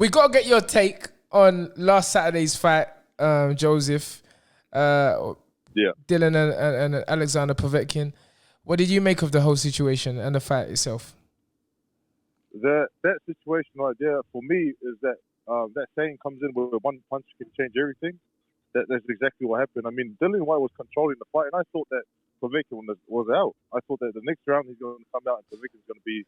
We got to get your take on last Saturday's fight, Joseph. Dillian and Alexander Povetkin. What did you make of the whole situation and the fight itself? That situation right there, for me, is that that saying comes in where one punch can change everything. That's exactly what happened. I mean, Dillian Whyte was controlling the fight, and I thought that Povetkin was out. I thought that the next round he's going to come out and Povetkin's going to be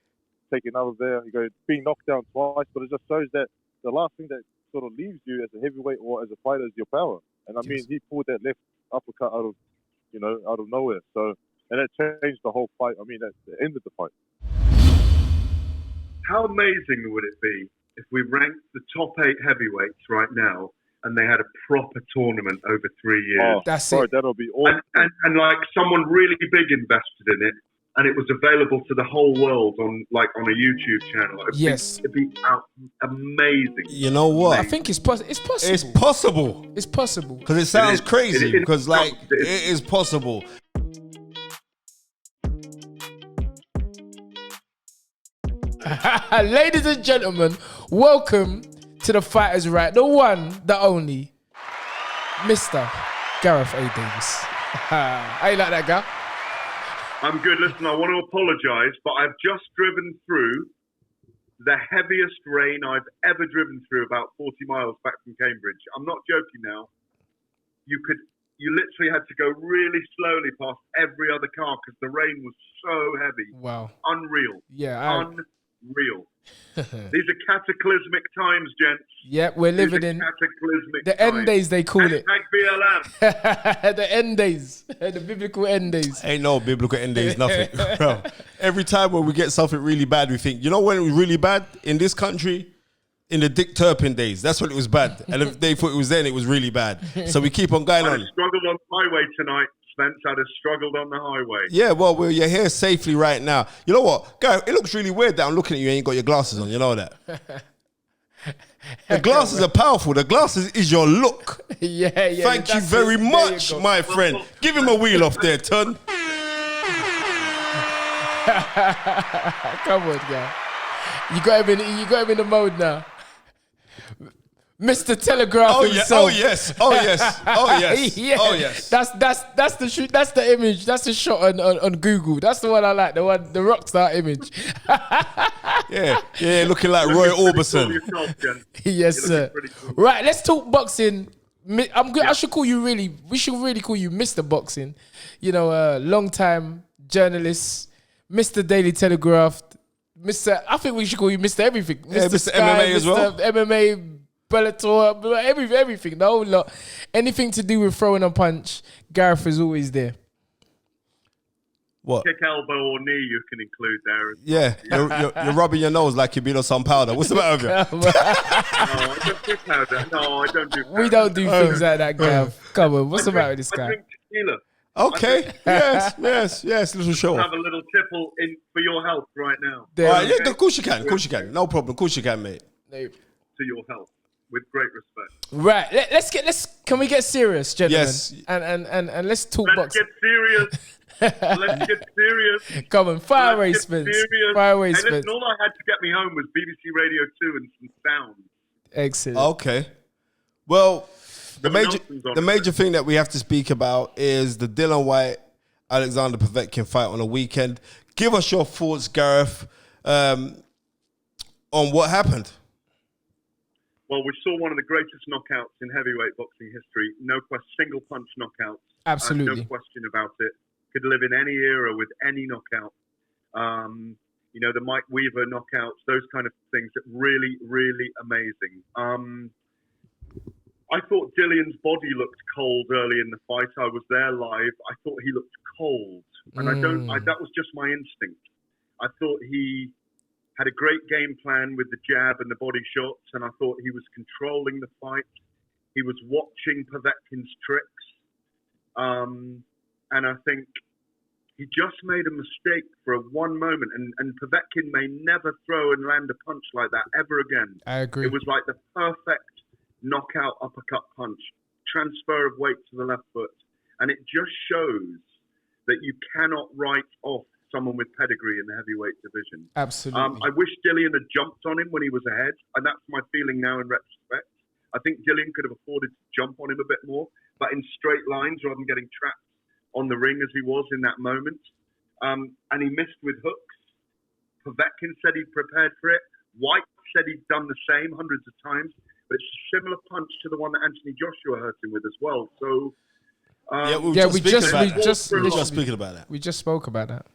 taken out of there. He's being knocked down twice, but it just shows that the last thing that sort of leaves you as a heavyweight or as a fighter is your power. And I mean, he pulled that left uppercut out of nowhere. So, and that changed the whole fight. I mean, that ended the fight. How amazing would it be if we ranked the top 8 heavyweights right now and they had a proper tournament over 3 years? That'll be awesome. And like someone really big invested in it, and it was available to the whole world on a YouTube channel. It'd be amazing. You know what? I think it's possible. It's possible. It's possible. Because it sounds crazy. Because it is possible. Ladies and gentlemen, welcome to the Fighters Right, the one, the only, Mr. Gareth A Davies. How you like that, guy? I'm good. Listen, I want to apologise, but I've just driven through the heaviest rain I've ever driven through, about 40 miles back from Cambridge. I'm not joking now. You literally had to go really slowly past every other car because the rain was so heavy. Wow. Unreal. Yeah. Unreal. These are cataclysmic times, gents. Yep, we're living in the end days, they call it. BLM. The end days. The biblical end days. Ain't no biblical end days, nothing. Bro, every time when we get something really bad, we think, you know when it was really bad? In this country, in the Dick Turpin days. That's when it was bad. And if they thought it was then, it was really bad. So we keep on going on. I struggled on the highway tonight. Spence, I'd have struggled on the highway. Yeah, well, you're here safely right now. You know what? Gareth, it looks really weird that I'm looking at you and you ain't got your glasses on. You know that? The glasses are powerful. The glasses is your look. Yeah. Thank you very much, my friend. Give him a wheel off there, Tun. Come on, guy. You got him in the mode now. Mr. Telegraph himself. Oh yes. Yeah. Oh yes. That's the shoot. That's the image. That's the shot on Google. That's the one I like. The rockstar image. yeah, looking like Roy Orbison. Yes, sir. Cool. Right, let's talk boxing. I'm good. Yeah. We should really call you Mr. Boxing. You know, long time journalist, Mr. Daily Telegraph, I think we should call you Mr. Everything. Mr. Sky, MMA as well. MMA. Bellator, everything, the whole lot. Anything to do with throwing a punch, Gareth is always there. What? Kick, elbow, or knee you can include there. Yeah, you're rubbing your nose like you beat on some powder. What's the matter with you? No, I don't do powder. No, I don't do powder. We don't do things like that, Gareth. Come on, what's the matter with this guy? I drink tequila. Okay, yes, little show. Have a little tipple in for your health right now. Yeah, of course you can. No problem. Of course you can, mate. To your health. With great respect. Right. Can we get serious, gentlemen? Yes. And let's talk boxing. Let's get serious. Come on, fire away, Spence. Hey, listen, all I had to get me home was BBC Radio 2 and some sound. Excellent. Okay. Well, the major thing that we have to speak about is the Dillian Whyte Alexander Povetkin fight on the weekend. Give us your thoughts, Gareth, on what happened. Well, we saw one of the greatest knockouts in heavyweight boxing history. No question, single punch knockouts. Absolutely. No question about it. Could live in any era with any knockout. The Mike Weaver knockouts, those kind of things. Really, really amazing. I thought Dillian's body looked cold early in the fight. I was there live. I thought he looked cold. And that was just my instinct. I thought he had a great game plan with the jab and the body shots, and I thought he was controlling the fight. He was watching Povetkin's tricks. And I think he just made a mistake for one moment, and Povetkin may never throw and land a punch like that ever again. I agree. It was like the perfect knockout uppercut punch, transfer of weight to the left foot. And it just shows that you cannot write off someone with pedigree in the heavyweight division. Absolutely. I wish Dillian had jumped on him when he was ahead, and that's my feeling now in retrospect. I think Dillian could have afforded to jump on him a bit more, but in straight lines rather than getting trapped on the ring as he was in that moment. And he missed with hooks. Povetkin said he'd prepared for it. White said he'd done the same hundreds of times, but it's a similar punch to the one that Anthony Joshua hurt him with as well. So, we just speaking about that. We just spoke about that.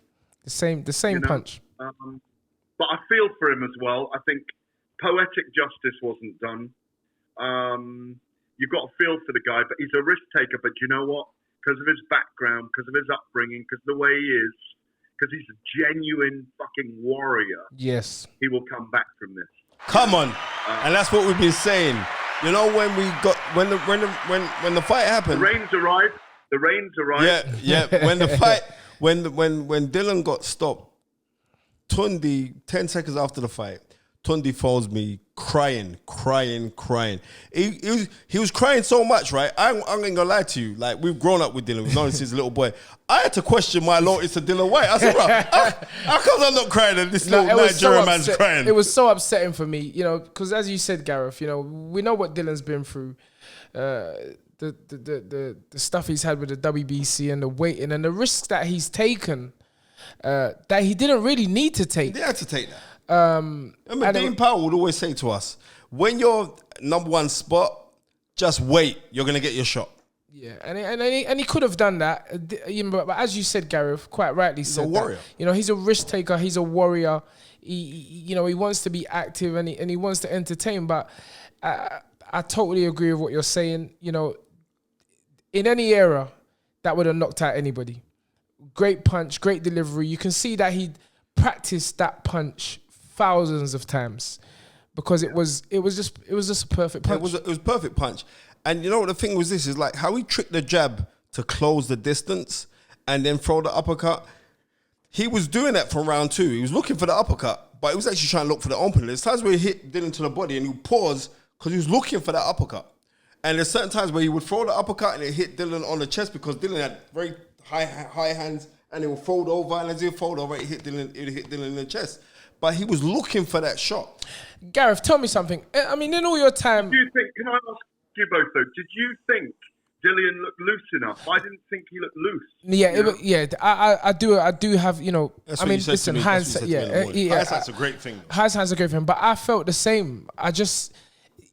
The same punch. But I feel for him as well. I think poetic justice wasn't done. You've got to feel for the guy, but he's a risk taker. But you know what? Because of his background, because of his upbringing, because of the way he is, because he's a genuine fucking warrior. Yes, he will come back from this. Come on, and that's what we've been saying. You know, when the fight happened, the rains arrived. Yeah. When the fight, when Dillian got stopped, Tunde 10 seconds after the fight, Tunde phones me crying. He was crying so much, right? I'm not gonna lie to you. Like, we've grown up with Dillian. We've known him since a little boy. I had to question my loyalty to Dillian Whyte. I said, bro, how come I'm not crying and this little Nigerian man's crying? It was so upsetting for me, you know, because as you said, Gareth, you know, we know what Dillian's been through. The stuff he's had with the WBC and the waiting and the risks that he's taken that he didn't really need to take. He had to take that. Dean Powell would always say to us, when you're number one spot, just wait. You're going to get your shot. Yeah, and he could have done that. You know, but as you said, Gareth, quite rightly said, he's a warrior. You know, he's a risk taker. He's a warrior. He wants to be active and he wants to entertain. But I totally agree with what you're saying. You know, in any era, that would have knocked out anybody. Great punch, great delivery. You can see that he practiced that punch thousands of times because it was just a perfect punch. It was a perfect punch. And you know what the thing was, this is like how he tricked the jab to close the distance and then throw the uppercut. He was doing that from round 2. He was looking for the uppercut, but he was actually trying to look for the opening. There's times where he hit Dillian to the body and he would pause because he was looking for that uppercut. And there's certain times where he would throw the uppercut and it hit Dillian on the chest because Dillian had very high hands and it would fold over, and as he would fold over, it hit Dillian in the chest. But he was looking for that shot. Gareth, tell me something. I mean, in all your time... Can I ask you both, though, did you think Dillian looked loose enough? I didn't think he looked loose. Yeah, I do have, you know... That's I mean, listen, hindsight... Hindsight's a great thing. Hindsight's a great thing, but I felt the same.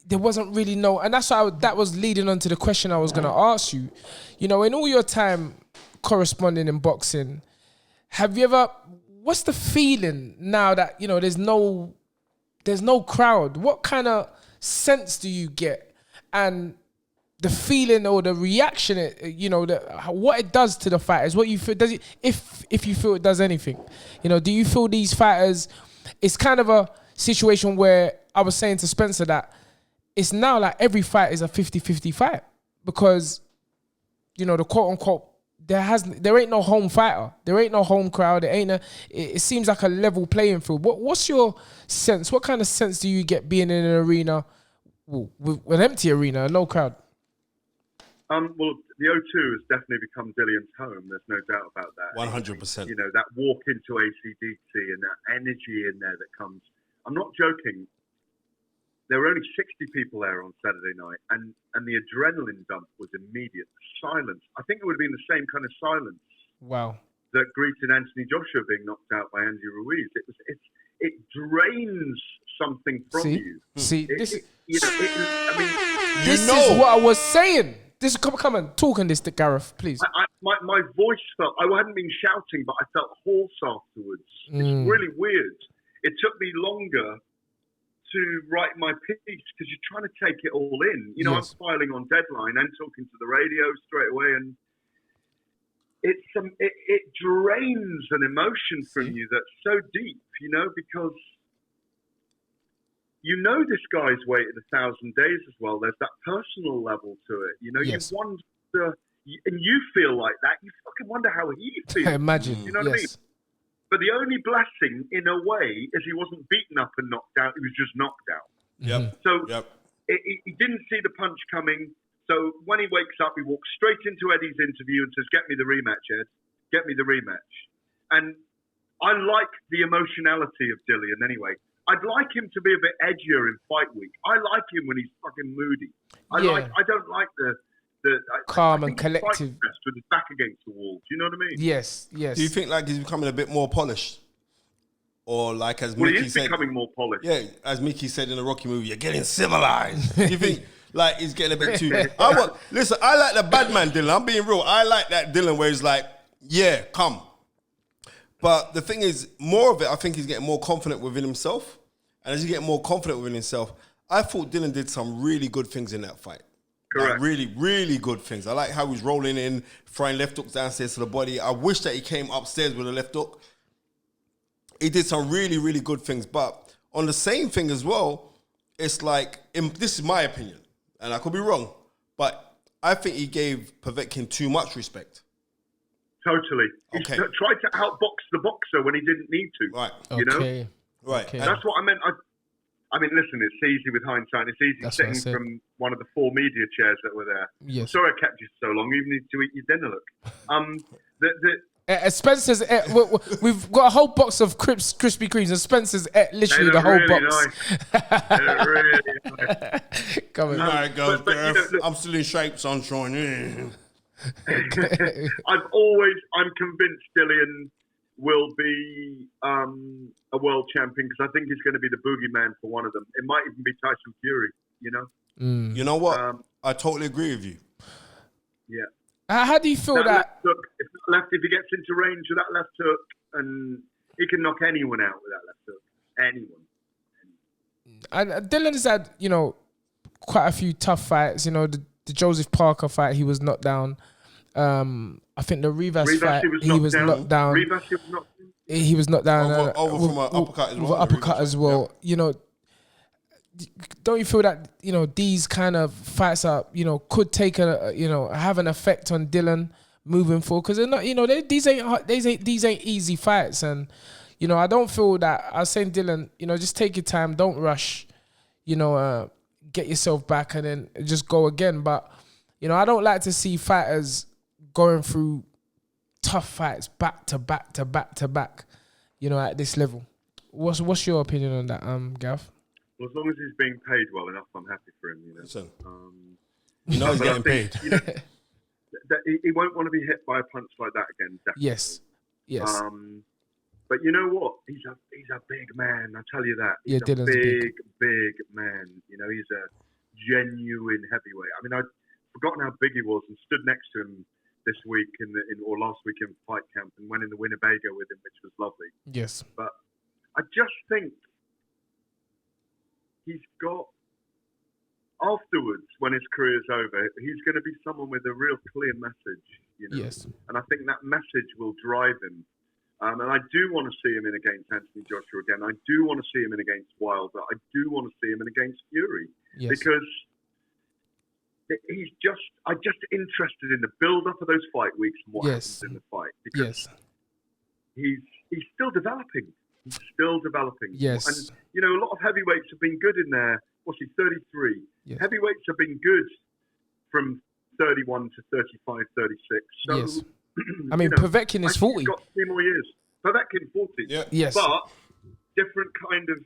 There wasn't really no... And that's why that was leading on to the question I was going to ask you. You know, in all your time corresponding in boxing, have you ever... What's the feeling now that, you know, there's no crowd? What kind of sense do you get? And the feeling or the reaction, what it does to the fighters, what you feel, does it, if you feel it does anything, you know, do you feel these fighters, it's kind of a situation where I was saying to Spencer that it's now like every fight is a 50-50 fight because, you know, the quote unquote, there ain't no home fighter. There ain't no home crowd. It seems like a level playing field. What's your sense? What kind of sense do you get being in an arena, with an empty arena, no crowd? Well, the O2 has definitely become Dillian's home. There's no doubt about that. 100%. You know, that walk into AC/DC and that energy in there that comes. I'm not joking. There were only 60 people there on Saturday night, and the adrenaline dump was immediate. Silence. I think it would have been the same kind of silence. Wow. That greeted Anthony Joshua being knocked out by Andy Ruiz. It drains something from you. This is what I was saying. Come on, talk on this, Gareth, please. My voice felt. I hadn't been shouting, but I felt hoarse afterwards. It's really weird. It took me longer to write my piece because you're trying to take it all in. You know, yes. I'm filing on deadline and talking to the radio straight away, and it drains an emotion from you that's so deep, you know, because you know this guy's waited 1,000 days as well. There's that personal level to it, you know. Yes. You wonder, and you feel like that. You fucking wonder how he feels. Imagine, you know what I mean? But the only blessing, in a way, is he wasn't beaten up and knocked out. He was just knocked out. Yep. So he didn't see the punch coming. So when he wakes up, he walks straight into Eddie's interview and says, "Get me the rematch, Ed. Get me the rematch." And I like the emotionality of Dillian anyway. I'd like him to be a bit edgier in fight week. I like him when he's fucking moody. I don't like the calm I and think he fights collective best with his back against the wall. Do you know what I mean? Yes. Do you think like he's becoming a bit more polished? Or like as Well, Mickey he is said, becoming more polished. yeah, as Mickey said in the Rocky movie, you're getting civilized. Do you think like he's getting a bit too? Listen, I like the bad man Dylan. I'm being real. I like that Dylan where he's like, yeah, come. But the thing is, more of it, I think he's getting more confident within himself. And as he gets more confident within himself, I thought Dylan did some really good things in that fight. Correct. Like really, really good things. I like how he's rolling in, throwing left hooks downstairs to the body. I wish that he came upstairs with a left hook. He did some really, really good things. But on the same thing as well, it's like, this is my opinion, and I could be wrong, but I think he gave Povetkin too much respect. Totally. He tried to outbox the boxer when he didn't need to. Right. You know? Right. Okay. That's what I meant. I mean, listen, it's easy with hindsight. It's easy sitting from one of the 4 media chairs that were there. Yes. I'm sorry I kept you so long. You even need to eat your dinner, look. Spencer's we've got a whole box of Krispy Kremes, and Spencer's literally the whole really box. Nice. They're really nice. Come on. All right, go, but, I'm still in shape, sunshine. I'm convinced Dillian will be a world champion because I think he's going to be the boogeyman for one of them. It might even be Tyson Fury, you know? You know what? I totally agree with you. Yeah. How do you feel that? Left hook, if he gets into range with that left hook, and he can knock anyone out with that left hook. Anyone. And Dylan has had, quite a few tough fights. The Joseph Parker fight, he was knocked down. I think the Rivas fight, he was knocked down. Rivas, he was knocked down. He was knocked down. Over from an uppercut as well. Uppercut as well. Don't you feel that these kind of fights are could take have an effect on Dylan moving forward, because they're not these ain't easy fights, and I don't feel that. I was saying, Dylan, just take your time, don't rush, get yourself back and then just go again. But I don't like to see fighters going through tough fights back to back to back to back, at this level. What's your opinion on that, Gav? Well, as long as he's being paid well enough, I'm happy for him. Listen, he's getting paid. He won't want to be hit by a punch like that again. Definitely. Yes. But you know what? He's a big man. I tell you that. He's Dylan's big man. He's a genuine heavyweight. I mean, I'd forgotten how big he was and stood next to him this week or last week in fight camp and went in the Winnebago with him, which was lovely. Yes. But I just think he's got, afterwards, when his career's over, he's going to be someone with a real clear message, Yes. And I think that message will drive him. And I do want to see him in against Anthony Joshua again. I do want to see him in against Wilder. I do want to see him in against Fury. Yes. Because I'm just interested in the build-up of those fight weeks and what happens in the fight. Because he's still developing. He's still developing. Yes. And, a lot of heavyweights have been good in there. What's he, 33? Yes. Heavyweights have been good from 31 to 35, 36. So, yes. I mean, Povetkin is 40. He's got 3 more years. Povetkin, 40. Yeah. Yes. But different kind of...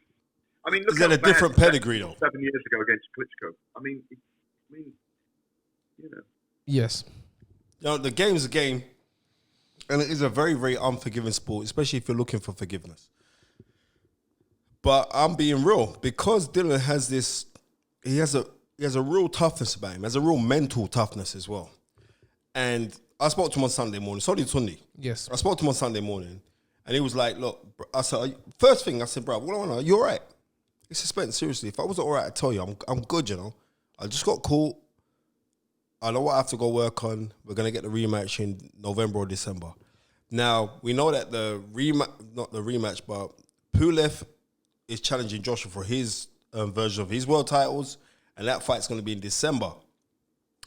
I mean, look he's got a different pedigree, though. 7 years ago against Klitschko. Yes. The game's a game, and it is a very, very unforgiving sport, especially if you're looking for forgiveness. But I'm being real, because Dylan has this. He has a real toughness about him. He has a real mental toughness as well. And I spoke to him on Sunday morning. So did Tunde. Yes. I spoke to him on Sunday morning, and he was like, "Look," I said, first thing I said, "Bro, what do I know? You all right?" He said, "Spence, seriously, if I wasn't all right, I'd tell you, I'm good. I just got caught. I know what I have to go work on. We're going to get the rematch in November or December." Now, we know that not the rematch, but Pulev is challenging Joshua for his version of his world titles, and that fight's going to be in December.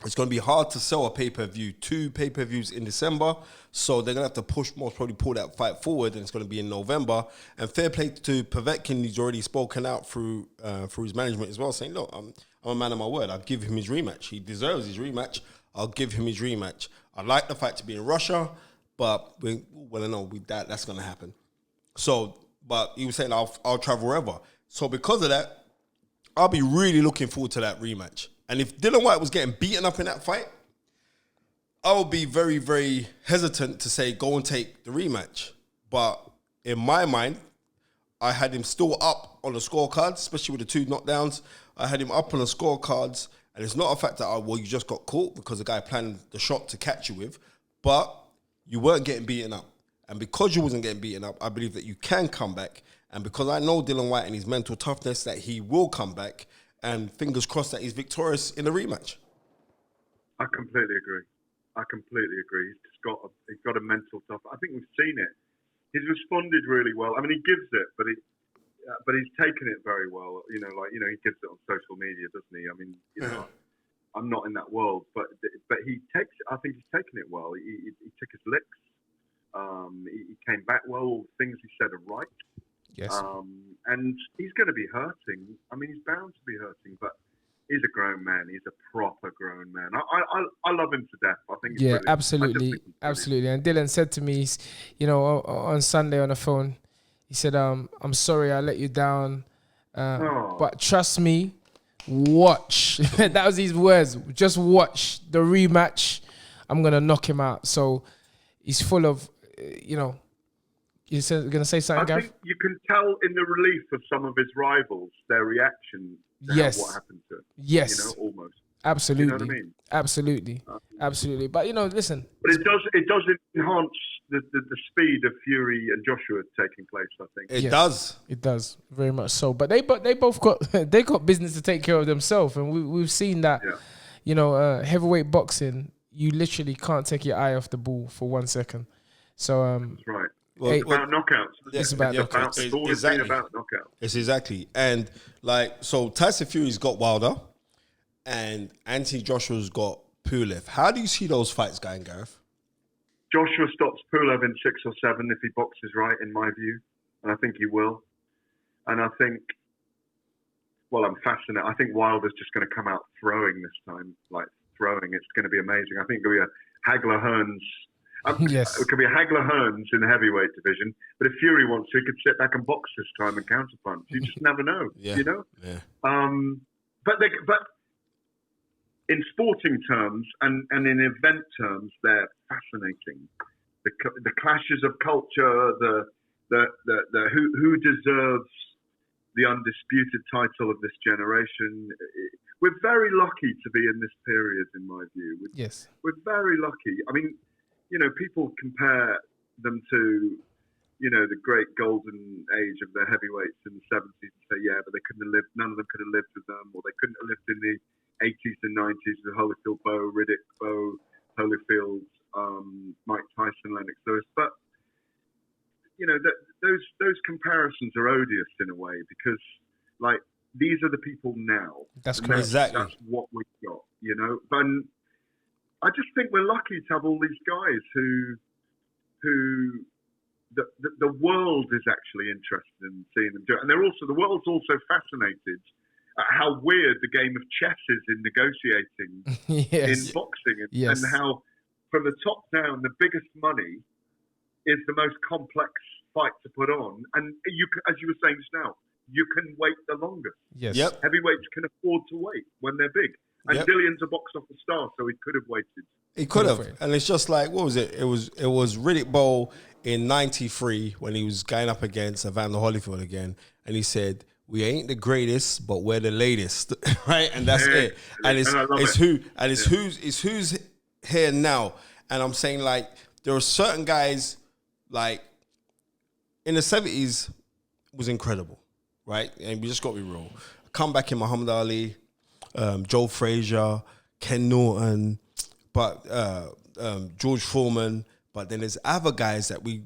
It's going to be hard to sell a pay-per-view, 2 pay-per-views in December, so they're going to have to most probably pull that fight forward, and it's going to be in November. And fair play to Povetkin, he's already spoken out through his management as well, saying, "Look, I'm a man of my word. I'll give him his rematch. He deserves his rematch. I'll give him his rematch. I'd like the fight to be in Russia, but that's going to happen." So, but he was saying I'll travel wherever. So because of that, I'll be really looking forward to that rematch. And if Dillian Whyte was getting beaten up in that fight, I would be very, very hesitant to say go and take the rematch. But in my mind, I had him still up on the scorecards, especially with the 2 knockdowns. I had him up on the scorecards, and it's not a fact that, you just got caught because the guy planned the shot to catch you with, but you weren't getting beaten up. And because you wasn't getting beaten up, I believe that you can come back. And because I know Dillian Whyte and his mental toughness, that he will come back, and fingers crossed that he's victorious in the rematch. I completely agree. He's got a mental tough. I think we've seen it. He's responded really well. I mean, he gives it, but he's taken it very well. He gives it on social media, doesn't he? I mean, I'm not in that world, but he takes. I think he's taken it well. He took his licks. He came back well. All the things he said are right. Yes. And he's going to be hurting. I mean, he's bound to be hurting, but he's a grown man. He's a proper grown man. I love him to death. I think he's brilliant. Absolutely. And Dillian said to me, on Sunday on the phone, he said, "I'm sorry I let you down, but trust me, watch." That was his words. Just watch the rematch. I'm gonna knock him out. So he's full of, You're going to say something, Gareth? I think you can tell in the relief of some of his rivals, their reaction to what happened to him. Yes. Almost. Absolutely. You know what I mean? Absolutely. But, listen. But it does enhance the speed of Fury and Joshua taking place, I think. It does. It does, very much so. But they both got business to take care of themselves. And we've seen that, heavyweight boxing, you literally can't take your eye off the ball for 1 second. So, that's right. Well, it's about knockouts. It's about knockouts. It's always been about knockouts. It's exactly. And so Tyson Fury's got Wilder and Anthony Joshua's got Pulev. How do you see those fights going, Gareth? Joshua stops Pulev in 6 or 7 if he boxes right, in my view. And I think he will. And I think, I'm fascinated. I think Wilder's just going to come out throwing this time. Throwing. It's going to be amazing. I think it'll be a Hagler-Hearns. Yes. It could be a Hagler-Hearns in the heavyweight division, but if Fury wants to, he could sit back and box this time and counterpunch. You just never know, Yeah. But in sporting terms and in event terms, they're fascinating. The clashes of culture, the who deserves the undisputed title of this generation. We're very lucky to be in this period, in my view. We're very lucky. I mean, people compare them to, the great golden age of the heavyweights in the 70s and say, but they couldn't have lived, none of them could have lived with them, or they couldn't have lived in the 80s and 90s with Holyfield, Bowe, Riddick, Bowe, Holyfield, Mike Tyson, Lennox Lewis. But, those comparisons are odious in a way because, these are the people now. That's correct. Exactly. That's what we've got, But I just think we're lucky to have all these guys who the world is actually interested in seeing them do it. And the world's also fascinated at how weird the game of chess is in negotiating in boxing and how from the top down, the biggest money is the most complex fight to put on. And as you were saying just now, you can wait the longest. Yes. Yep. Heavyweights can afford to wait when they're big. And Dillian's a box office star, so he could have waited. He could have. And it's just like, what was it? It was Riddick Bowe in 93 when he was going up against Evander Holyfield again. And he said, "We ain't the greatest, but we're the latest." Right? And that's it. And it's who's here now. And I'm saying, there are certain guys, in the 70s was incredible. Right? And we just got to be real. Come back in Muhammad Ali, Joe Frazier, Ken Norton, but George Foreman. But then there's other guys that we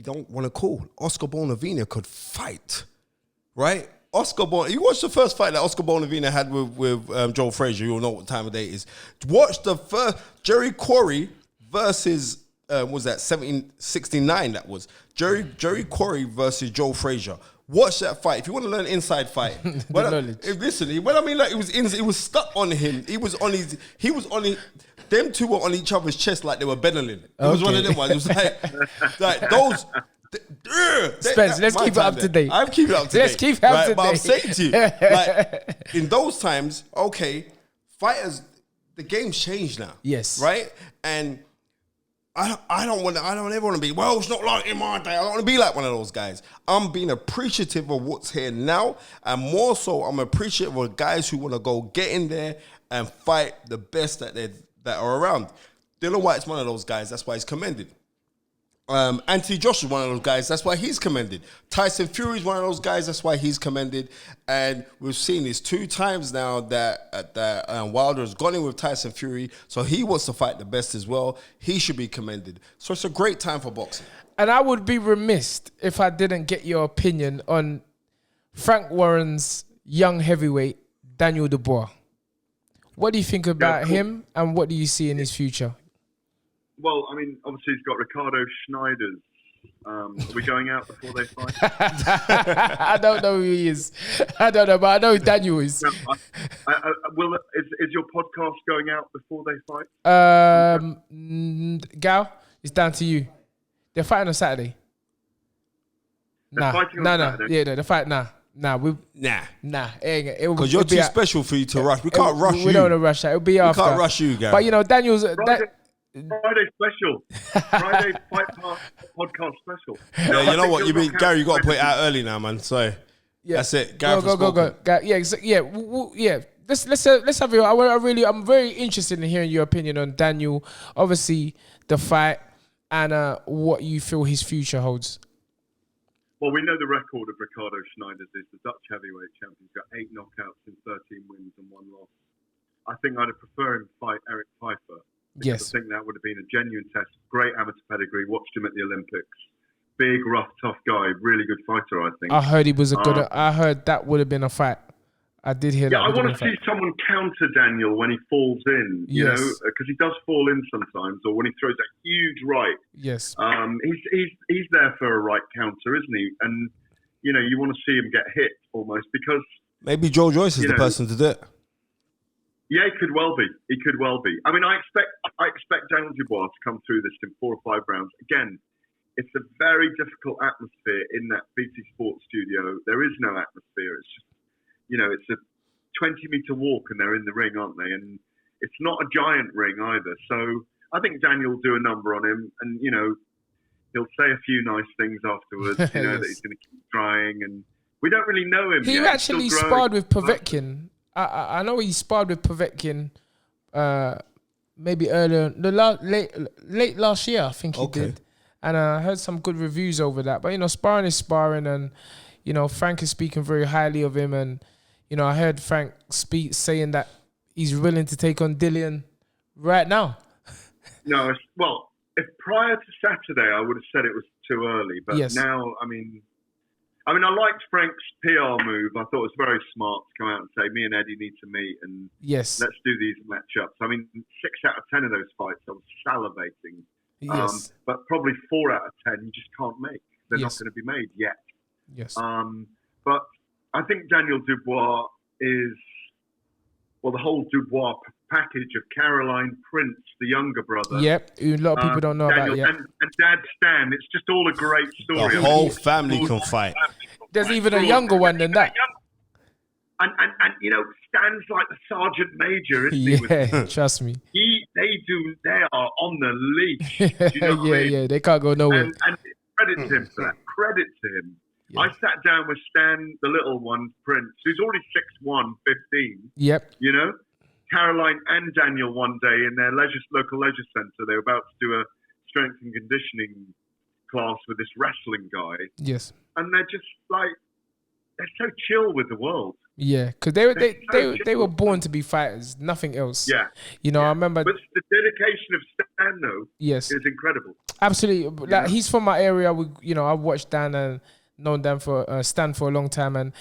don't want to call. Oscar Bonavena could fight, right? You watch the first fight that Oscar Bonavena had with Joe Frazier. You'll know what time of day it is. Watch the first Jerry Quarry versus was that 1769? That was Jerry Quarry versus Joe Frazier. Watch that fight if you want to learn inside fight. It was stuck on him. He was on his. Them two were on each other's chest like they were Benelin. It was one of them ones. It was like Spence, let's keep it up to date. I'm keeping it up to date. Let's keep it up to date. But I'm saying to you, like, in those times, okay, fighters, the game's changed now. Yes. Right? And I don't ever want to be, well, it's not like in my day. I don't want to be like one of those guys. I'm being appreciative of what's here now. And more so, I'm appreciative of guys who want to go get in there and fight the best that are around. Dillian Whyte's one of those guys. That's why he's commended. Anthony Joshua's one of those guys. That's why he's commended. Tyson Fury's one of those guys. That's why he's commended. And we've seen this 2 times now that Wilder has gone in with Tyson Fury. So he wants to fight the best as well. He should be commended. So it's a great time for boxing. And I would be remiss if I didn't get your opinion on Frank Warren's young heavyweight, Daniel Dubois. What do you think about him, and what do you see in his future? Well, I mean, obviously he's got Ricardo Schneider's. Are we going out before they fight? I don't know who he is. I don't know, but I know who Daniel is. No, is your podcast going out before they fight? Gal, it's down to you. They're fighting on Saturday. They're fighting on Saturday? Yeah, no, they're fighting. Nah. Because you're too special for you to rush. We can't rush you. We don't want to rush that. It'll be after. We can't rush you, Gary. But you know, Daniel's Friday special. Friday Fight Pass podcast special. Yeah, you know what? Gary, you got to put it out early now, man. So that's it. Gary, go. Yeah. Let's have it. I'm very interested in hearing your opinion on Daniel. Obviously, the fight and what you feel his future holds. Well, we know the record of Ricardo Schneider's is the Dutch heavyweight champion. He's got 8 knockouts and 13 wins and 1 loss. I think I'd prefer him fight Eric Pfeiffer. Yes. I think that would have been a genuine test. Great amateur pedigree. Watched him at the Olympics. Big, rough, tough guy. Really good fighter, I think. I heard he was a good. I heard that would have been a fight. I did hear that. Yeah, I want to see someone counter Daniel when he falls in, you know, because he does fall in sometimes, or when he throws a huge right. Yes. He's there for a right counter, isn't he? And, you know, you want to see him get hit almost because... Maybe Joe Joyce is the person to do it. Yeah, he could well be. I mean, I expect Daniel Dubois to come through this in 4 or 5 rounds. Again, it's a very difficult atmosphere in that BT Sports studio. There is no atmosphere. It's just, you know, it's a 20-meter walk and they're in the ring, aren't they? And it's not a giant ring either. So I think Daniel will do a number on him and, you know, he'll say a few nice things afterwards, you know, that he's going to keep trying. And we don't really know him yet. He actually sparred with Povetkin. I know he sparred with Povetkin maybe earlier, late last year, I think he did. And I heard some good reviews over that. But, you know, sparring is sparring and, you know, Frank is speaking very highly of him. And, you know, I heard Frank saying that he's willing to take on Dillian right now. No, well, if prior to Saturday, I would have said it was too early. But now, I mean, I liked Frank's PR move. I thought it was very smart to come out and say, me and Eddie need to meet and let's do these matchups. I mean, 6 out of 10 of those fights, I was salivating. Yes. But probably 4 out of 10 you just can't make. They're not going to be made yet. Yes. But I think Daniel Dubois is, well, the whole Dubois package of Caroline Prince, the younger brother. Yep, a lot of people don't know Daniel, about it. And Dad Stan. It's just all a great story. The whole family can fight. There's even a younger one than that. And you know, Stan's like the sergeant major, isn't he? Trust me. They are on the leash. Do you know what I mean? They can't go nowhere. And credit to him for that. Credit to him. Yeah. I sat down with Stan, the little one, Prince, who's already 6'1", 15. Yep. You know? Caroline and Daniel one day in their local leisure centre, they were about to do a strength and conditioning class with this wrestling guy. Yes. And they're just like, they're so chill with the world. Yeah, because they were born to be fighters, nothing else. Yeah. You know, I remember. But the dedication of Stan, though, is incredible. Absolutely. Like, he's from my area. I've watched Dan and known Dan for Stan for a long time, and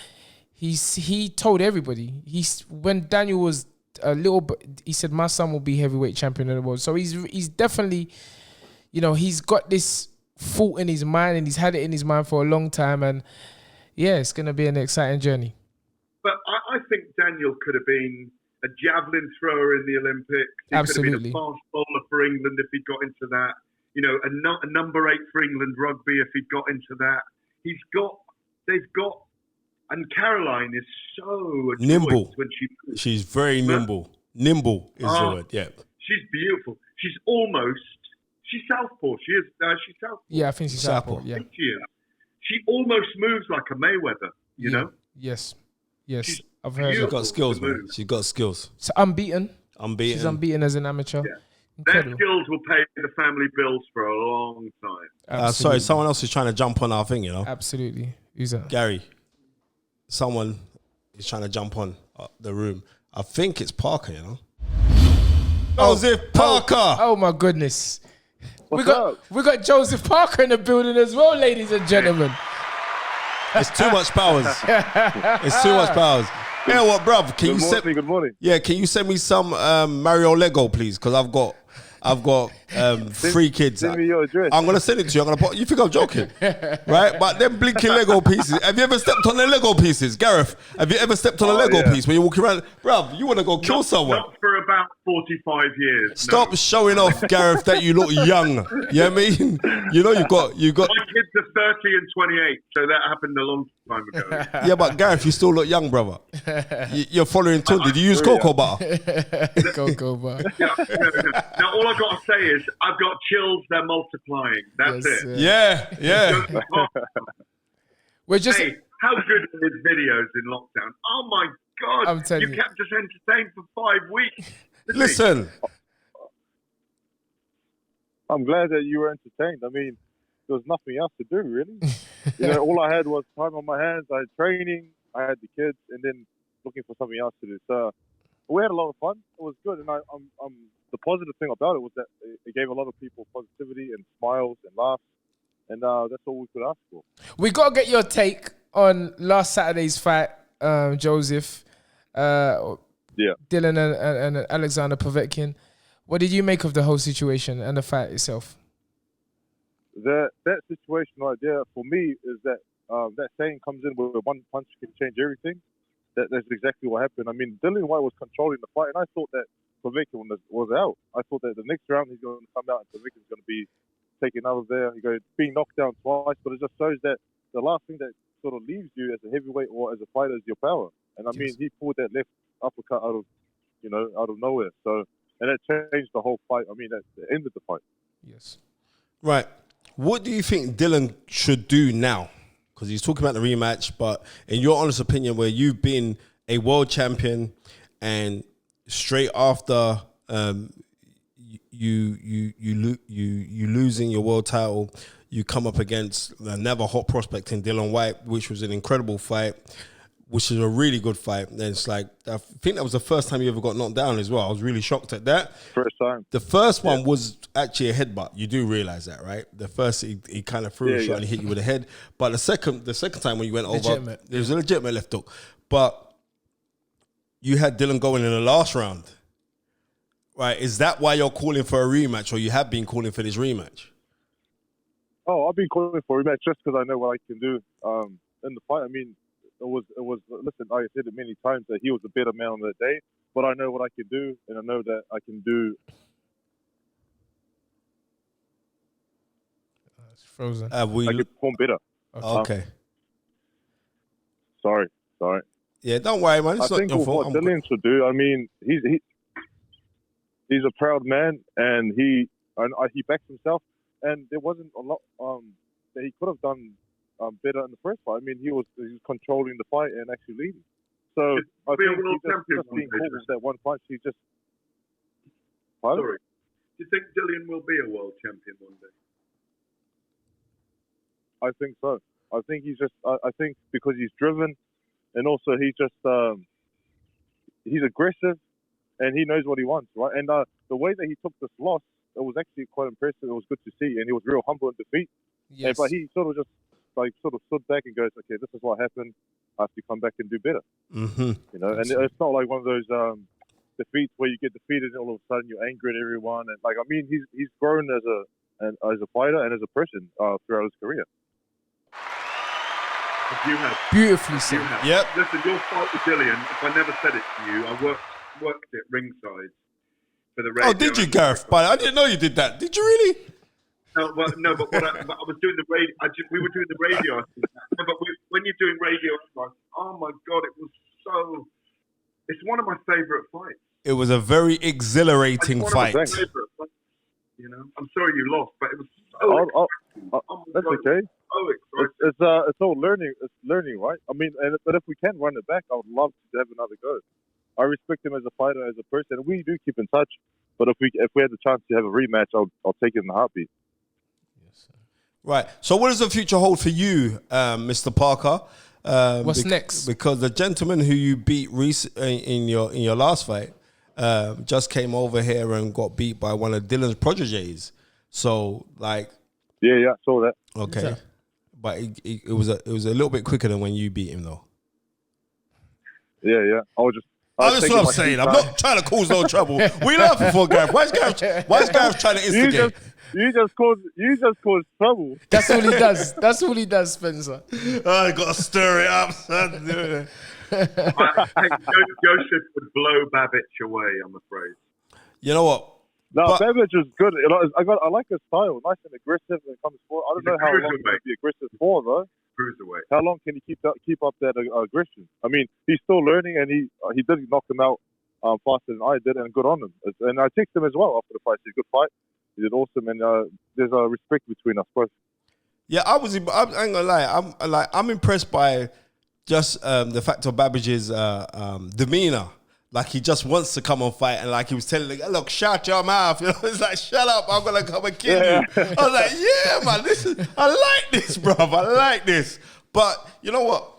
he told everybody. When Daniel was a little bit, he said, my son will be heavyweight champion of the world. So he's definitely, you know, he's got this thought in his mind, and he's had it in his mind for a long time, and yeah, it's going to be an exciting journey. But I think Daniel could have been a javelin thrower in the Olympics. He Absolutely. could have been a fast bowler for England if he got into that. a number 8 for England rugby if he'd got into that. They've got, and Caroline is so nimble when she's very nimble. Nimble is the word. Yeah, she's beautiful. She's southpaw. She's southpaw. Yeah, I think she's southpaw. Yeah, she almost moves like a Mayweather. You know. Yes. I've heard. She's got skills, man. She's got skills. So unbeaten. She's unbeaten as an amateur. Yeah. Their skills will pay the family bills for a long time. Sorry, someone else is trying to jump on our thing, Absolutely. Who's that? Gary. Someone is trying to jump on the room. I think it's Parker, Joseph Parker. Oh my goodness. We got Joseph Parker in the building as well, ladies and gentlemen. It's too much powers. It's too much powers. You know what, bruv? Good morning. Yeah, can you send me some Mario Lego, please? Because I've got 3 kids. Send me your address. I'm gonna send it to you. You think I'm joking, right? But them blinking Lego pieces. Have you ever stepped on the Lego pieces, Gareth? Have you ever stepped on a Lego piece when you're walking around, bruv? You want to go kill someone? Not for about 45 years. Stop showing off, Gareth, that you look young. You know what I mean? You got. My kids are 30 and 28, so that happened a long time ago. Yeah, but Gareth, you still look young, brother. You're following Tunde. Did you use cocoa butter? Cocoa butter. Yeah. Now all I've got to say is I've got chills. They're multiplying. That's it. Yeah. We're just. Hey, how good are his videos in lockdown? Oh my God! I'm telling you, kept us entertained for 5 weeks. Listen. I'm glad that you were entertained. I mean, there was nothing else to do, really. All I had was time on my hands. I had training, I had the kids, and then looking for something else to do. So we had a lot of fun. It was good, and the positive thing about it was that it gave a lot of people positivity and smiles and laughs, and that's all we could ask for. We got to get your take on last Saturday's fight, Joseph. Dillian and Alexander Povetkin. What did you make of the whole situation and the fight itself? That situation right there for me is that that saying comes in where one punch can change everything. That's exactly what happened. I mean, Dillian Whyte was controlling the fight, and I thought that Povetkin was out. I thought that the next round he's going to come out and Povetkin's going to be taken out of there. He's going to be knocked down twice, but it just shows that the last thing that sort of leaves you as a heavyweight or as a fighter is your power. And I mean, he pulled that left uppercut out of nowhere. So, and that changed the whole fight. I mean, that ended the fight. Yes. Right. What do you think Dillian should do now? Because he's talking about the rematch, but in your honest opinion, where you've been a world champion and straight after you losing your world title, you come up against another hot prospect in Dillian Whyte, which was an incredible fight, which is a really good fight. And it's like, I think that was the first time you ever got knocked down as well. I was really shocked at that. First time. The first one was actually a headbutt. You do realize that, right? The first, he kind of threw a shot and he hit you with a head. But the second time when you went over, there was a legitimate left hook. But you had Dillian going in the last round. Right? Is that why you're calling for a rematch, or you have been calling for this rematch? Oh, I've been calling for a rematch just because I know what I can do in the fight. I mean, it was. Listen, I said it many times that he was a better man on that day, but I know what I can do, and I know that I can do. It's frozen. I can perform better. Okay. Sorry. Yeah, don't worry, man. It's I think what Dillian should do. I mean, he's a proud man, and he backs himself. And there wasn't a lot that he could have done better in the first fight. I mean, he was controlling the fight and actually leading. So I think he's just being caught with that one punch. He just. Pardon? Sorry. Do you think Dillian will be a world champion one day? I think so. I think he's just. I think because he's driven, and also he's aggressive, and he knows what he wants, right? And the way that he took this loss, it was actually quite impressive. It was good to see, and he was real humble in defeat. Yes. But he sort of stood back and goes, okay, this is what happened. I have to come back and do better. Mm-hmm. You know, and it's not like one of those defeats where you get defeated and all of a sudden you're angry at everyone. And like, I mean, he's grown as a fighter and as a person throughout his career. You have. Beautifully said. Yep. Listen, your fight with Dillian, if I never said it to you, I worked it ringside for the radio. Oh, did you, Gareth? But I didn't know you did that. Did you really? But I was doing the radio. We were doing the radio. When you're doing radio, like, oh my God, it was so. It's one of my favorite fights. It was a very exhilarating fight. You know, I'm sorry you lost, but it was so. That's okay. It's all learning. It's learning, right? I mean, but if we can run it back, I would love to have another go. I respect him as a fighter, as a person. We do keep in touch. But if we had the chance to have a rematch, I'll take it in a heartbeat. Yes, Right. So what does the future hold for you, Mr. Parker? What's next? Because the gentleman who you beat in your last fight just came over here and got beat by one of Dillian's protégés. So like, yeah, I saw that. Okay, but it was a little bit quicker than when you beat him, though. Yeah. That's what I'm saying. I'm not trying to cause no trouble. We laughing for Gareth. Why is Gareth trying to instigate? You just caused trouble. That's all he does. That's all he does, Spencer. I got to stir it up, son. I think Joseph would blow Babic away, I'm afraid. You know what? No, Babic is good. I like his style. Nice and aggressive when it comes to sport. I don't know how long he can be aggressive for, though. Cruiserweight. How long can he keep up that aggression? I mean, he's still learning, and he did knock him out faster than I did, and good on him. And I texted him as well after the fight. It's a good fight. He did awesome, and there's a respect between us both. Yeah, I ain't gonna lie. I'm impressed by just the fact of Babbage's demeanor. Like he just wants to come and fight, and like he was telling, look, shut your mouth. You know, it's like, shut up, I'm gonna come and kill you. I was like, yeah, man, I like this, bruv. I like this. But you know what?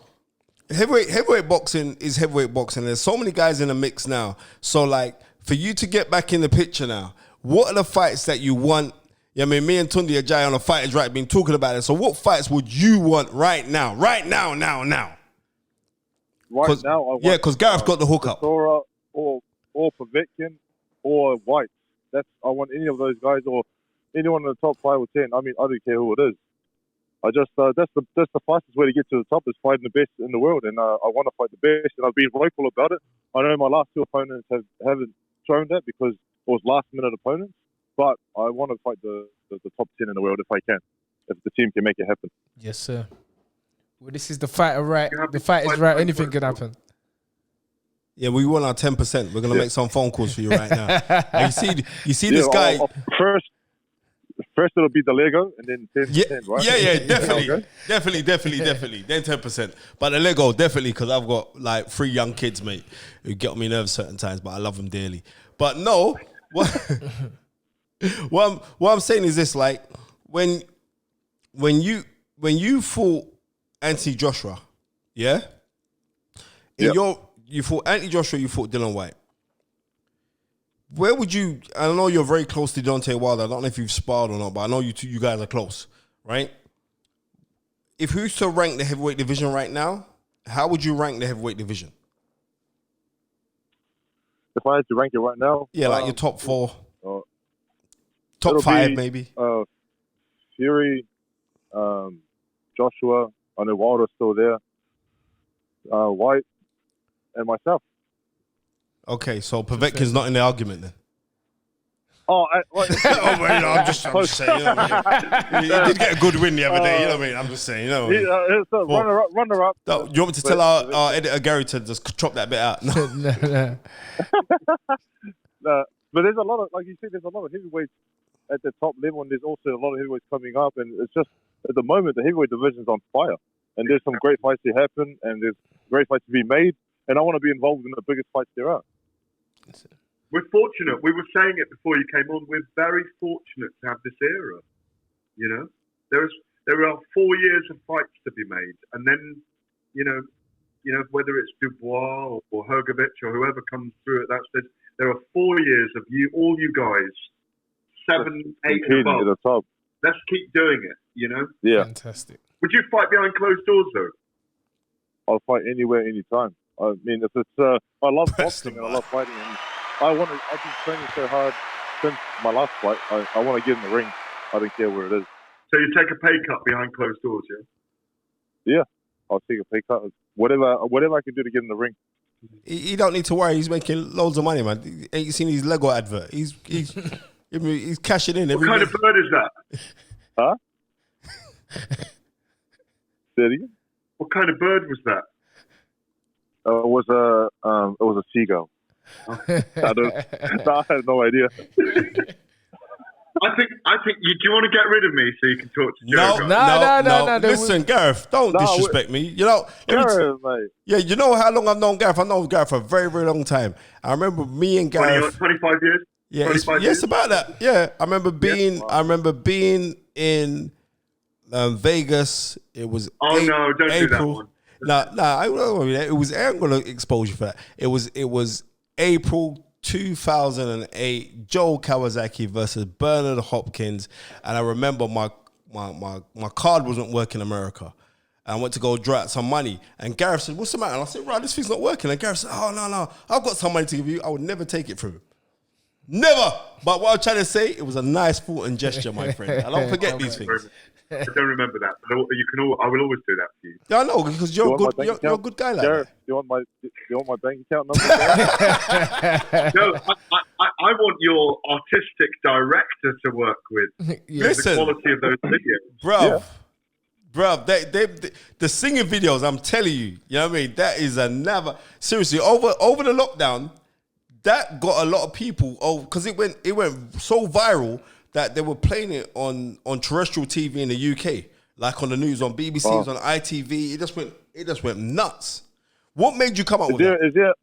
Heavyweight boxing is heavyweight boxing. There's so many guys in the mix now. So like, for you to get back in the picture now, what are the fights that you want? Yeah, I mean, me and Tunde Ajayi on the Fighters Right been talking about it. So what fights would you want right now? Right now. Right now, I want, because Gareth got the hookup. Or Povetkin or White. I want any of those guys or anyone in the top 5 or 10. I mean, I don't care who it is. I just that's the fastest way to get to the top is fighting the best in the world, and I want to fight the best, and I've been vocal about it. I know my last 2 opponents haven't shown that because it was last-minute opponents, but I want to fight the top 10 in the world if I can, if the team can make it happen. Yes, sir. Well, this is the Fighter Right. The Fight is Right. Anything can happen. Yeah, we want our 10%. We're gonna make some phone calls for you right now. And you see this guy. First it'll be the Lego, and then 10%, right? Yeah, definitely. Then 10%. But the Lego, definitely, because I've got like 3 young kids, mate, who get on me nerves certain times, but I love them dearly. But no, what I'm saying is this: like when you fought Anthony Joshua, yeah, you fought Anthony Joshua, you fought Dillian Whyte. Where would you? I know you're very close to Deontay Wilder. I don't know if you've sparred or not, but I know you guys are close, right? If you to rank the heavyweight division right now, how would you rank the heavyweight division? If I had to rank it right now, yeah, like your top 4, top 5 maybe. Fury, Joshua. I know Wilder's still there. White, and myself. Okay, so Povetkin's not in the argument then. I'm just saying. You know what I mean? He did get a good win the other day. You know what I mean? I'm just saying. You know what I mean? Runner up. No, you want me to tell our editor Gary to just chop that bit out? No. But there's a lot of, like you said, there's a lot of heavyweights at the top level, and there's also a lot of heavyweights coming up. And it's just at the moment the heavyweight division's on fire, and there's some great fights to happen, and there's great fights to be made. And I want to be involved in the biggest fights there are. We're fortunate. We were saying it before you came on. We're very fortunate to have this era. You know, there are 4 years of fights to be made, and then, you know, whether it's Dubois or Hrgovic or whoever comes through at that stage, there are 4 years of all you guys, 7, 8 and above. The top. Let's keep doing it. You know. Yeah. Fantastic. Would you fight behind closed doors though? I'll fight anywhere, anytime. I mean, if it's, I love boxing and I love fighting, and I've been training so hard since my last fight. I want to get in the ring. I don't care where it is. So you take a pay cut behind closed doors, yeah? Yeah, I'll take a pay cut. Whatever I can do to get in the ring. He don't need to worry. He's making loads of money, man. Ain't you seen his Lego advert? He's cashing in. What kind of bird is that? Huh? Say it again? What kind of bird was that? It was a seagull. I have no idea. I think you. Do you want to get rid of me so you can talk to Joe? No. Listen, Gareth, don't disrespect me. You know, Gareth, mate. Yeah, you know how long I've known Gareth? I've known Gareth for a very, very long time. I remember me and Gareth. 25 years. Yeah, it's about that. Yeah, I remember being. I remember being in Vegas. It was. Oh no! Don't April. do that one. No, it was. I'm gonna expose you for that. It was April 2008. Joe Kawasaki versus Bernard Hopkins, and I remember my card wasn't working in America. I went to go draw out some money, and Gareth said, "What's the matter?" And I said, "Right, this thing's not working." And Gareth said, "Oh no, I've got some money to give you. I would never take it from him." Never. But what I'm trying to say, it was a nice thought and gesture, my friend. I don't forget these things. I don't remember that. But I will always do that for you. Yeah, I know, because you're a good guy like Gareth, that. do you want my bank account number? No, I want your artistic director to work with. Listen, the quality of those videos. Bro, the singing videos, I'm telling you, you know what I mean? That is another, seriously, over the lockdown, that got a lot of people, because it went so viral that they were playing it on terrestrial TV in the UK, like on the news, on BBC, on ITV. It just went nuts. What made you come up with that?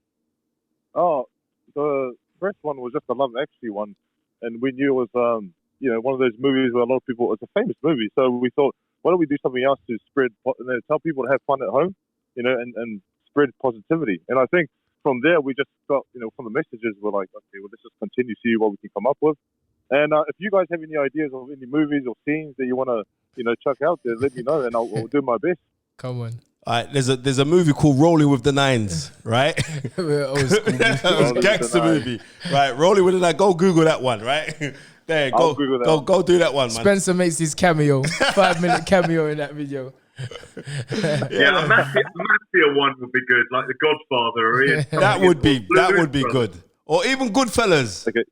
The first one was just a Love Actually one, and we knew it was one of those movies where a lot of people. It's a famous movie, so we thought, why don't we do something else to spread, tell people to have fun at home, and spread positivity. And I think from there we just got, from the messages, we're like, okay, well, let's just continue, see what we can come up with. And if you guys have any ideas of any movies or scenes that you want to, chuck out there, let me know, and I'll do my best. Come on. All right, there's a movie called Rolling with the Nines, right? It was a gangster movie, right? Rolling with the Nines. Go Google that one, right? There, go do that one, man. Spencer makes his cameo, 5-minute cameo in that video. Yeah, a Mafia one would be good, like The Godfather. Or that would be good, or even Goodfellas. Okay.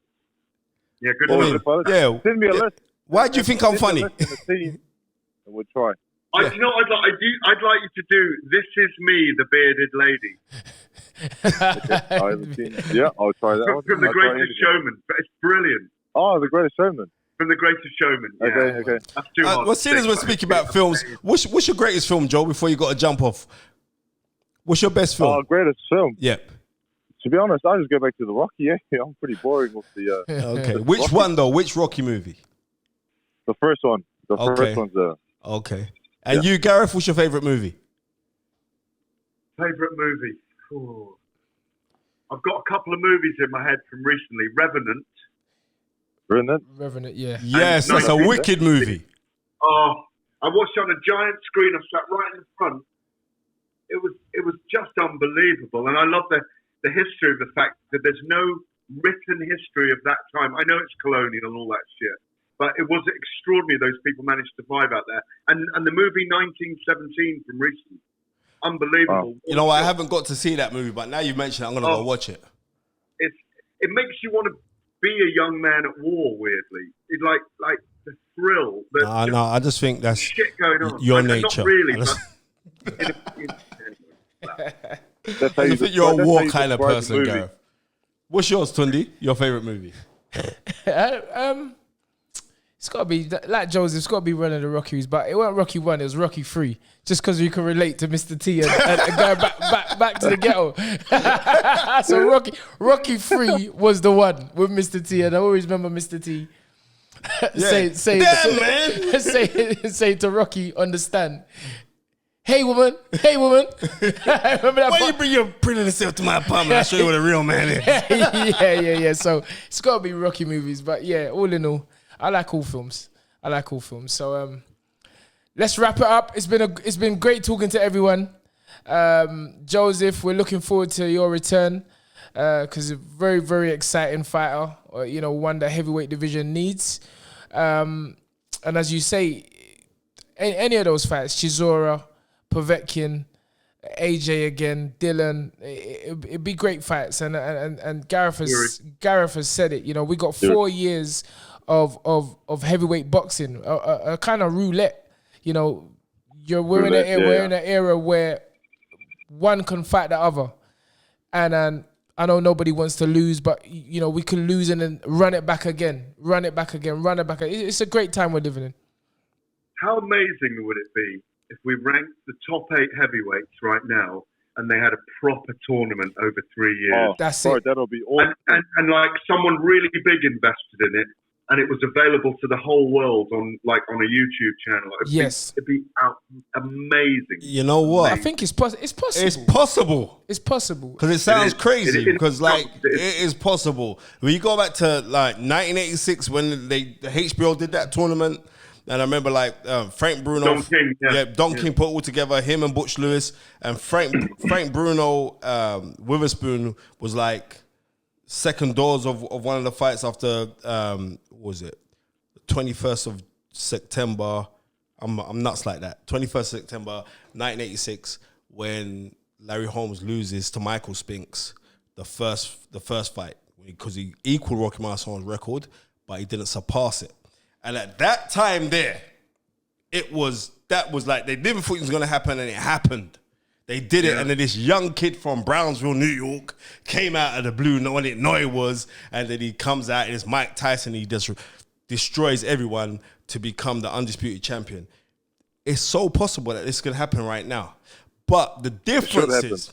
Yeah, Goodfellas. Yeah. Send me a list. Why do you think I'm funny? And we'll try. I'd like you to do This Is Me, the Bearded Lady. I'll try that one. From The Greatest Showman. It's brilliant. Oh, The Greatest Showman. From The Greatest Showman. Yeah. Okay. That's too hard. Well, seeing as we're speaking about films, what's your greatest film, Joe, before you got to jump off? What's your best film? Greatest film? Yep. To be honest, I just go back to the Rocky. Yeah, I'm pretty boring with the. Okay. Which one though? Which Rocky movie? The first one. First one's Okay. And you, Gareth, what's your favorite movie? Favorite movie? Ooh. I've got a couple of movies in my head from recently. Revenant, yeah. Yes, that's a wicked movie. Oh, I watched it on a giant screen. I sat right in the front. It was just unbelievable, and I love the history of the fact that there's no written history of that time. I know it's colonial and all that shit, but it was extraordinary those people managed to survive out there. And the movie 1917 from recent, unbelievable. Oh. I haven't got to see that movie, but now you've mentioned it, I'm going to go watch it. It makes you want to be a young man at war, weirdly. It's like the thrill. No, I just think that's shit going on. Your nature. Not really, That's how I think you're a war kind of person, Gareth. What's yours, Tunde? Your favorite movie? It's got to be, like Joseph, it's got to be one of the Rockies, but it wasn't Rocky 1, it was Rocky 3. Just because you can relate to Mr. T and going back to the ghetto. So Rocky 3 was the one with Mr. T, and I always remember Mr. T say to Rocky, understand. Hey woman. Remember that? Why you bring your pretty self to my apartment? I'll show you what a real man is. Yeah. So it's got to be Rocky movies, but yeah, all in all, I like all films. So let's wrap it up. It's been great talking to everyone. Joseph, we're looking forward to your return because a very, very exciting fighter. One that heavyweight division needs. And as you say, any of those fights, Chisora, Povetkin, AJ again, Dillian, it'd be great fights. And Gareth has said it. We got 4 years of heavyweight boxing, a kind of roulette. You know, we're in an era where one can fight the other, and I know nobody wants to lose, but you know we can lose and then run it back again. It's a great time we're living in. How amazing would it be if we ranked the top 8 heavyweights right now and they had a proper tournament over 3 years? Oh, that's it. That'll be awesome. And like someone really big invested in it, and it was available to the whole world on a YouTube channel. It'd be amazing. You know what? I think it's possible. It's possible. It's possible. Because it sounds crazy. Because it is possible. When you go back to like 1986 when the HBO did that tournament, and I remember like Frank Bruno, Don King put it all together. Him and Butch Lewis and Frank Bruno Witherspoon was like second doors of one of the fights after what was it, 21st of September. I'm nuts like that. 21st September 1986 when Larry Holmes loses to Michael Spinks the first fight because he equaled Rocky Marciano's record, but he didn't surpass it. And at that time there, that was like they didn't think it was going to happen, and it happened. They did it, and then this young kid from Brownsville, New York, came out of the blue, no one didn't know he was, and then he comes out, and it's Mike Tyson, he just destroys everyone to become the undisputed champion. It's so possible that this could happen right now. But the difference is,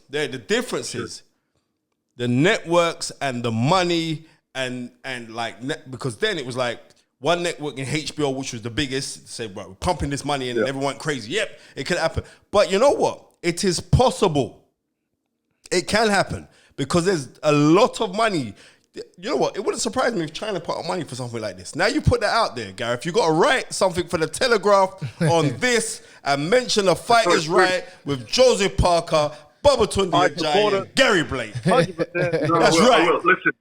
the networks and the money and because then it was like, one network in HBO, which was the biggest, said, right, we're pumping this money in and everyone went crazy. Yep, it could happen. But you know what? It is possible. It can happen because there's a lot of money. You know what? It wouldn't surprise me if China put out money for something like this. Now you put that out there, Gareth. You got to write something for the Telegraph on this and mention a fighter's right with Joseph Parker, Tunde Ajayi, and Gary Blake. 100%. That's right. Listen.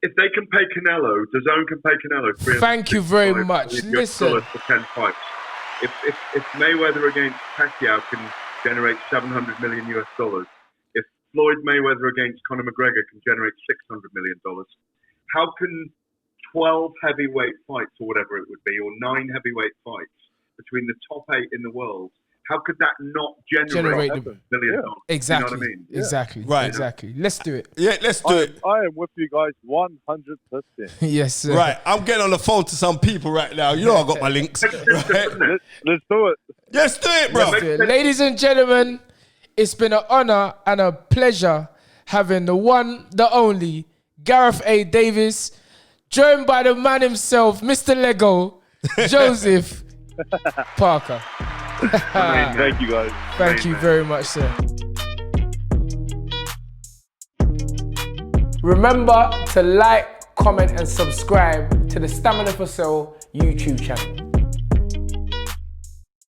If they can pay Canelo, DAZN can pay Canelo. Thank you very much. Listen, for 10 fights. If Mayweather against Pacquiao can generate $700 million US, if Floyd Mayweather against Conor McGregor can generate $600 million, how can 12 heavyweight fights or whatever it would be, or 9 heavyweight fights between the top 8 in the world? How could that not generate $1 million? Exactly. You know what I mean? Exactly. Right. Exactly. Let's do it. Yeah, let's do it. I am with you guys 100%. Yes, sir. Right. I'm getting on the phone to some people right now. You know I got my links. Right? Let's do it. Let's do it, bro. Ladies and gentlemen, it's been an honor and a pleasure having the one, the only, Gareth A Davies, joined by the man himself, Mr. Lego, Joseph Parker. Thank you, guys. Thank you very much, sir. Remember to like, comment, and subscribe to the Stamina for Sale YouTube channel.